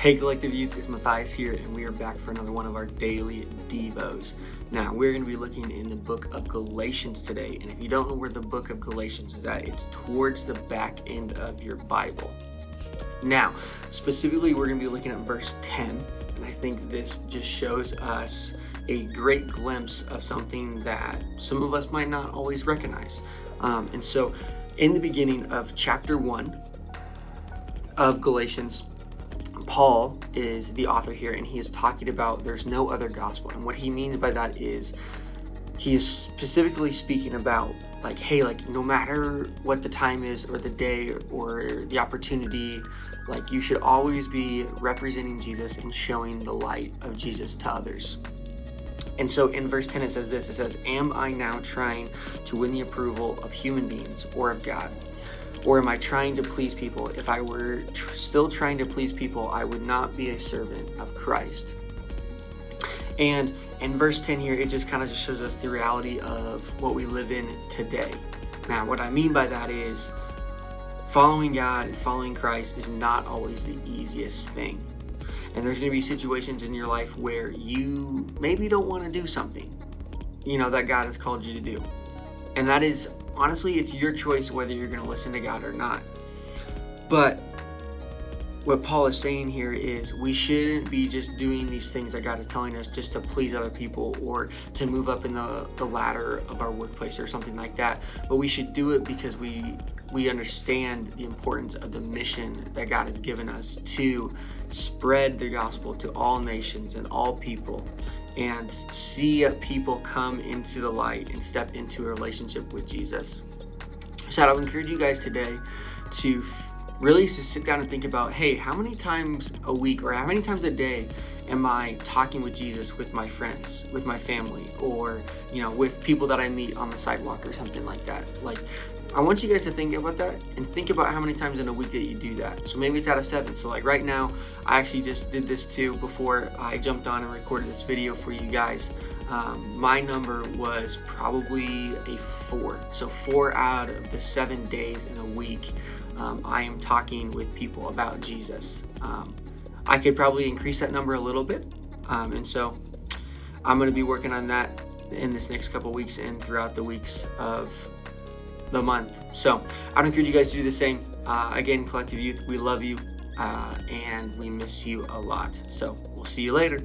Hey Collective Youth, it's Matthias here, and we are back for another one of our daily Devos. Now, we're going to be looking in the book of Galatians today, and if you don't know where the book of Galatians is at, it's towards the back end of your Bible. Now, specifically, we're going to be looking at verse 10, and I think this just shows us a great glimpse of something that some of us might not always recognize. And so, in the beginning of chapter 1 of Galatians, Paul is the author here, and he is talking about there's no other gospel. And what he means by that is he is specifically speaking about no matter what the time is or the day or the opportunity, you should always be representing Jesus and showing the light of Jesus to others. And so in verse 10 it says this, it says, "Am I now trying to win the approval of human beings or of God? Or am I trying to please people? If I were still trying to please people, I would not be a servant of Christ." And in verse 10 here, it just kind of shows us the reality of what we live in today. Now, what I mean by that is following God and following Christ is not always the easiest thing. And there's going to be situations in your life where you maybe don't want to do something, that God has called you to do. And that is, honestly, it's your choice whether you're going to listen to God or not. But what Paul is saying here is we shouldn't be just doing these things that God is telling us just to please other people or to move up in the ladder of our workplace or something like that. But we should do it because we understand the importance of the mission that God has given us to spread the gospel to all nations and all people, and see people come into the light and step into a relationship with Jesus. So I would encourage you guys today to really just sit down and think about, hey, how many times a week or how many times a day am I talking with Jesus with my friends, with my family, or with people that I meet on the sidewalk or something like that? I want you guys to think about that and think about how many times in a week that you do that. So maybe it's out of 7. So right now, I actually just did this too before I jumped on and recorded this video for you guys. My number was probably a 4. So 4 out of the 7 days in a week, I am talking with people about Jesus. I could probably increase that number a little bit. And so I'm going to be working on that in this next couple weeks and throughout the weeks of the month. So I would encourage you guys to do the same. Again, Collective Youth, we love you and we miss you a lot. So we'll see you later.